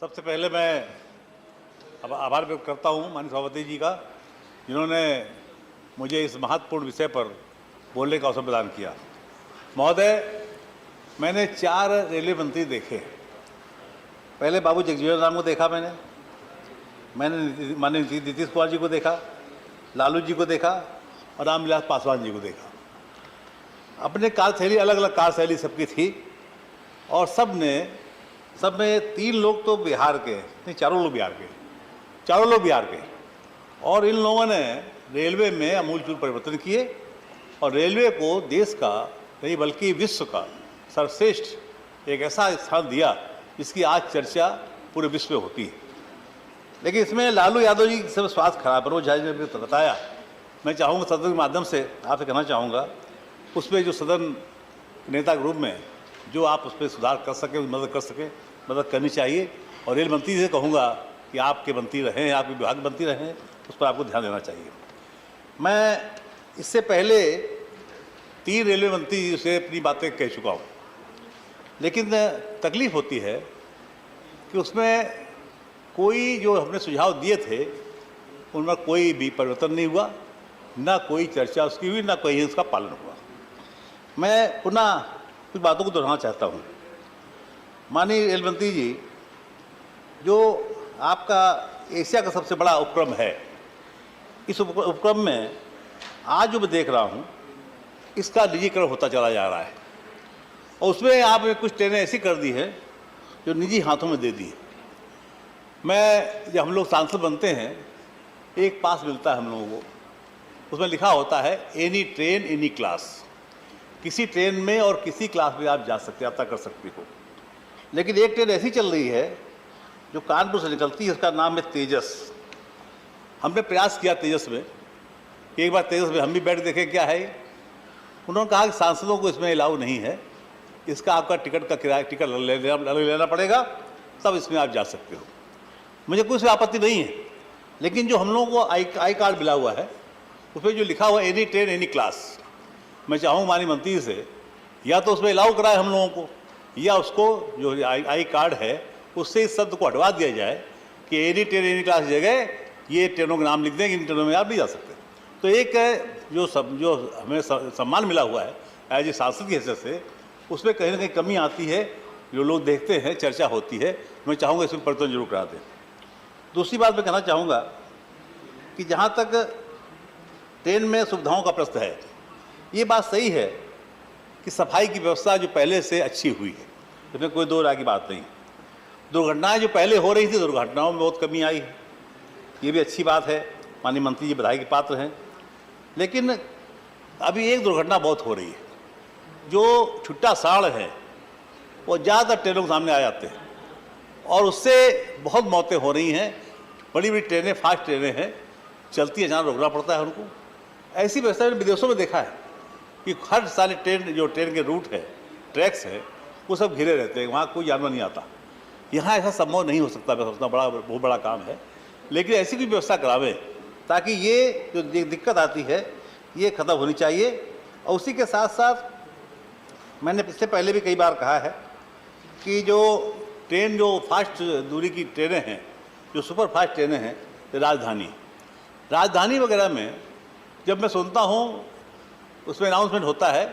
सबसे पहले मैं अब आभार व्यक्त करता हूँ माननीय सभापति जी का, जिन्होंने मुझे इस महत्वपूर्ण विषय पर बोलने का अवसर प्रदान किया। महोदय, मैंने 4 रेलवे मंत्री देखे। पहले बाबू जगजीवन राम को देखा, मैंने माननीय नीतीश कुमार जी को देखा, लालू जी को देखा और रामविलास पासवान जी को देखा। अपने कार्यशैली, अलग अलग कार्यशैली सबकी थी और सब में 3 लोग तो बिहार के, नहीं 4 लोग बिहार के और इन लोगों ने रेलवे में आमूलचूल परिवर्तन किए और रेलवे को देश का नहीं बल्कि विश्व का सर्वश्रेष्ठ एक ऐसा स्थान दिया जिसकी आज चर्चा पूरे विश्व में होती है। लेकिन इसमें लालू यादव जी की सब स्वास्थ्य खराब है, वो झाजी ने बताया। मैं चाहूँगा सदन के माध्यम से आपसे कहना चाहूँगा, उसमें जो सदन नेता के रूप में जो आप उस पर सुधार कर सकें, मदद करनी चाहिए। और रेल मंत्री से कहूँगा कि आपके मंत्री रहें, आपके विभाग मंत्री रहें, उस पर आपको ध्यान देना चाहिए। मैं इससे पहले 3 रेलवे मंत्री से अपनी बातें कह चुका हूँ, लेकिन तकलीफ होती है कि उसमें कोई जो हमने सुझाव दिए थे उनमें कोई भी परिवर्तन नहीं हुआ, ना कोई चर्चा उसकी हुई, ना कोई उसका पालन हुआ। मैं पुनः कुछ बातों को दोहराना चाहता हूँ। माननीय रेल मंत्री जी, जो आपका एशिया का सबसे बड़ा उपक्रम है, इस उपक्रम में आज जो मैं देख रहा हूँ इसका निजीकरण होता चला जा रहा है और उसमें आपने कुछ ट्रेनें ऐसी कर दी है जो निजी हाथों में दे दी। जब हम लोग सांसद बनते हैं, एक पास मिलता है हम लोगों को, उसमें लिखा होता है एनी ट्रेन एनी क्लास, किसी ट्रेन में और किसी क्लास में आप जा सकते, यात्रा कर सकते हो। लेकिन एक ट्रेन ऐसी चल रही है जो कानपुर से निकलती है, उसका नाम है तेजस। हमने प्रयास किया तेजस में, एक बार तेजस में हम भी बैठ देखे क्या है। उन्होंने कहा कि सांसदों को इसमें अलाउ नहीं है, इसका आपका टिकट का किराया टिकट लेना पड़ेगा, तब इसमें आप जा सकते हो। मुझे कुछ आपत्ति नहीं है, लेकिन जो हम लोगों को आई कार्ड मिला हुआ है उसमें जो लिखा हुआ एनी ट्रेन एनी क्लास, मैं चाहूँ माननीय मंत्री से या तो उसमें अलाउ कराए हम लोगों को, या उसको जो आई कार्ड है उससे इस शब्द को हटवा दिया जाए कि एनी ट्रेन एनी क्लास की जगह ये ट्रेनों का नाम लिख दें, इन ट्रेनों में आप नहीं जा सकते। तो एक जो हमें सम्मान मिला हुआ है एज ए सांसद की हैसियत से, उसमें कहीं ना कहीं कमी आती है, जो लोग देखते हैं, चर्चा होती है। मैं चाहूँगा इसमें परिवर्तन जरूर करा दें। दूसरी बात मैं कहना चाहूँगा कि जहाँ तक ट्रेन में सुविधाओं का प्रश्न है, ये बात सही है कि सफाई की व्यवस्था जो पहले से अच्छी हुई है, इसमें कोई दो राय की बात नहीं। दुर्घटनाएं जो पहले हो रही थी, दुर्घटनाओं में बहुत कमी आई है, ये भी अच्छी बात है, माननीय मंत्री जी बधाई के पात्र हैं। लेकिन अभी एक दुर्घटना बहुत हो रही है, जो छुट्टा साड़ है वो ज़्यादातर ट्रेनों के सामने आ जाते हैं और उससे बहुत मौतें हो रही हैं। बड़ी बड़ी ट्रेनें, फास्ट ट्रेनें हैं, चलती अचानक रोकना पड़ता है उनको। ऐसी व्यवस्था मैंने विदेशों में देखा है कि हर साल ट्रेन के रूट है, ट्रैक्स है, वो सब घिरे रहते हैं, वहाँ कोई जानवर नहीं आता। यहाँ ऐसा संभव नहीं हो सकता, मैं समझता बहुत बड़ा काम है। लेकिन ऐसी कोई व्यवस्था करावें ताकि ये जो दिक्कत आती है ये ख़त्म होनी चाहिए। और उसी के साथ साथ मैंने इससे पहले भी कई बार कहा है कि जो ट्रेन, जो फास्ट दूरी की ट्रेनें हैं, जो सुपर फास्ट ट्रेनें हैं, राजधानी वगैरह में जब मैं सुनता हूँ उसमें अनाउंसमेंट होता है,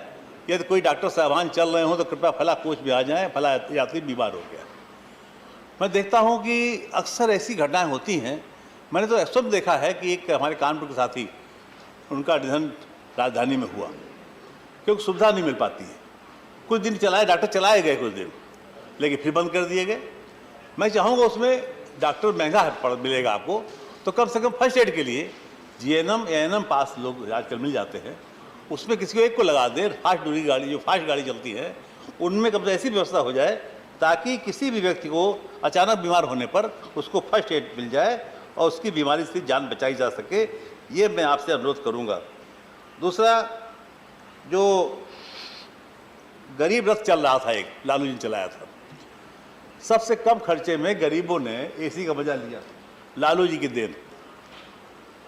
यदि कोई डॉक्टर साहबान चल रहे हों तो कृपया फला कोच में आ जाएं, फला यात्री बीमार हो गया। मैं देखता हूँ कि अक्सर ऐसी घटनाएं होती हैं। मैंने तो ऐसा देखा है कि एक हमारे कानपुर के साथी, उनका निधन राजधानी में हुआ क्योंकि सुविधा नहीं मिल पाती है। कुछ दिन चलाए, डॉक्टर चलाए गए कुछ दिन, लेकिन फिर बंद कर दिए गए। मैं चाहूँगा उसमें डॉक्टर महंगा मिलेगा आपको, तो कम से कम फर्स्ट एड के लिए GNM ANM पास लोग आजकल मिल जाते हैं, उसमें किसी को एक को लगा दें। फास्ट दूरी गाड़ी, जो फास्ट गाड़ी चलती है, उनमें कम से ऐसी व्यवस्था हो जाए ताकि किसी भी व्यक्ति को अचानक बीमार होने पर उसको फर्स्ट एड मिल जाए और उसकी बीमारी से जान बचाई जा सके। ये मैं आपसे अनुरोध करूँगा। दूसरा, जो गरीब रथ चल रहा था, एक लालू जी ने चलाया था, सबसे कम खर्चे में गरीबों ने AC का मजा लिया, लालू जी की देन।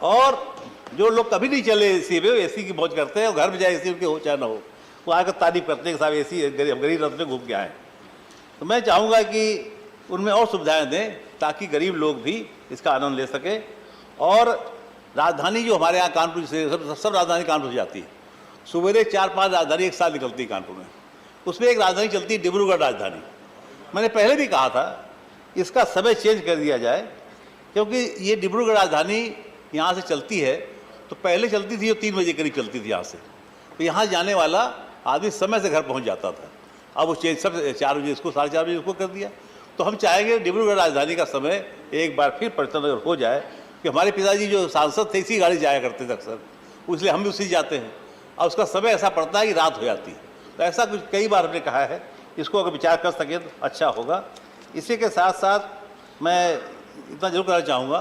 और जो लोग कभी नहीं चले AC में, AC की मौज करते हैं और घर में जाए AC उनके हो चाहे ना हो, वो आकर तारीफ करते हैं कि साहब AC गरीब रथ में घूम के आए। तो मैं चाहूँगा कि उनमें और सुविधाएं दें ताकि गरीब लोग भी इसका आनंद ले सकें। और राजधानी जो हमारे यहाँ कानपुर से सब राजधानी कानपुर से जाती है, सवेरे 4-5 राजधानी एक साथ निकलती है कानपुर में, उसमें एक राजधानी चलती है डिब्रूगढ़ राजधानी। मैंने पहले भी कहा था इसका समय चेंज कर दिया जाए, क्योंकि ये डिब्रूगढ़ राजधानी यहाँ से चलती है तो पहले चलती थी, जो 3 बजे करीब चलती थी यहाँ से, तो यहाँ जाने वाला आदमी समय से घर पहुँच जाता था। अब वो चेंज सब 4 बजे इसको 4:30 बजे उसको कर दिया। तो हम चाहेंगे डिब्रूगढ़ राजधानी का समय एक बार फिर परिवर्तन अगर हो जाए, कि हमारे पिताजी जो सांसद थे इसी गाड़ी जाया करते थे अक्सर, इसलिए हम भी उसी जाते हैं, और उसका समय ऐसा पड़ता है कि रात हो जाती है। तो ऐसा कुछ कई बार हमने कहा है, इसको अगर विचार कर सके तो अच्छा होगा। इसी के साथ साथ मैं इतना जरूर कहना चाहूँगा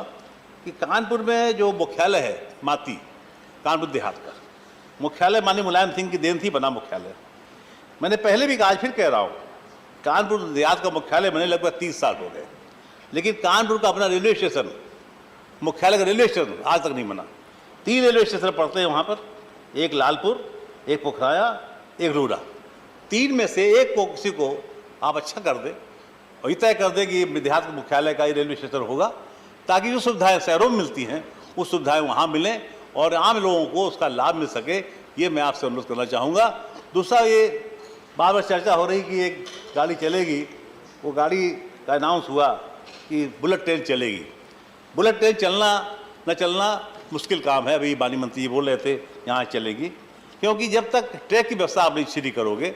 कि कानपुर में जो मुख्यालय है माती, कानपुर देहात का मुख्यालय माननीय मुलायम सिंह की देन थी, बना मुख्यालय। मैंने पहले भी कहा, आज फिर कह रहा हूँ, कानपुर देहात का मुख्यालय बने लगभग 30 साल हो गए, लेकिन कानपुर का अपना रेलवे स्टेशन, मुख्यालय का रेलवे स्टेशन आज तक नहीं बना। 3 रेलवे स्टेशन पड़ते हैं वहाँ पर, एक लालपुर, एक पोखराया, एक रूरा। 3 में से एक को किसी को आप अच्छा कर दें और तय कर दें कि देहात मुख्यालय का ही रेलवे स्टेशन होगा, ताकि जो सुविधाएं शहरों में मिलती हैं वो सुविधाएं वहाँ मिलें और आम लोगों को उसका लाभ मिल सके। ये मैं आपसे अनुरोध करना चाहूँगा। दूसरा, ये बार बार चर्चा हो रही कि एक गाड़ी चलेगी, वो गाड़ी का अनाउंस हुआ कि बुलेट ट्रेन चलेगी। बुलेट ट्रेन चलना न चलना मुश्किल काम है, अभी बानी मंत्री जी बोल रहे थे यहाँ चलेगी, क्योंकि जब तक ट्रैक की व्यवस्था आप नहीं शुरू करोगे,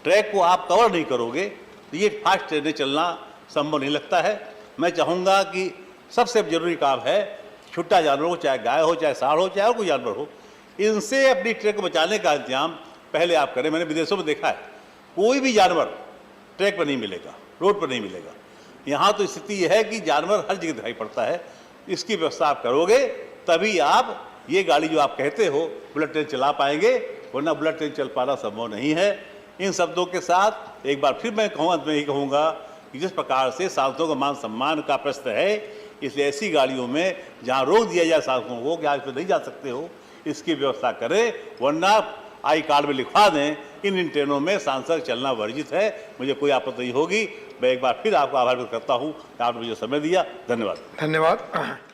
ट्रैक को आप कवर नहीं करोगे, तो ये फास्ट ट्रेनें चलना संभव नहीं लगता है। मैं चाहूँगा कि सबसे जरूरी काम है छुट्टा जानवरों को, चाहे गाय हो, चाहे सांड हो, चाहे और कोई जानवर हो, इनसे अपनी ट्रैक को बचाने का इंतजाम पहले आप करें। मैंने विदेशों में देखा है, कोई भी जानवर ट्रैक पर नहीं मिलेगा, रोड पर नहीं मिलेगा। यहाँ तो स्थिति यह है कि जानवर हर जगह दिखाई पड़ता है। इसकी व्यवस्था आप करोगे तभी आप ये गाड़ी जो आप कहते हो बुलेट ट्रेन चला पाएंगे, वरना बुलेट ट्रेन चल पाना संभव नहीं है। इन शब्दों के साथ एक बार फिर मैं कहूँ, अंत में ही कहूँगा कि जिस प्रकार से सांसदों का मान सम्मान का प्रश्न है, इसलिए ऐसी गाड़ियों में जहाँ रोक दिया जाए सांसदों को कि आज पे नहीं जा सकते हो, इसकी व्यवस्था करें, वरना आई कार्ड में लिखवा दें इन ट्रेनों में सांसद चलना वर्जित है। मुझे कोई आपत्ति नहीं होगी। मैं एक बार फिर आपका आभार व्यक्त करता हूँ कि आपने मुझे समय दिया। धन्यवाद। धन्यवाद।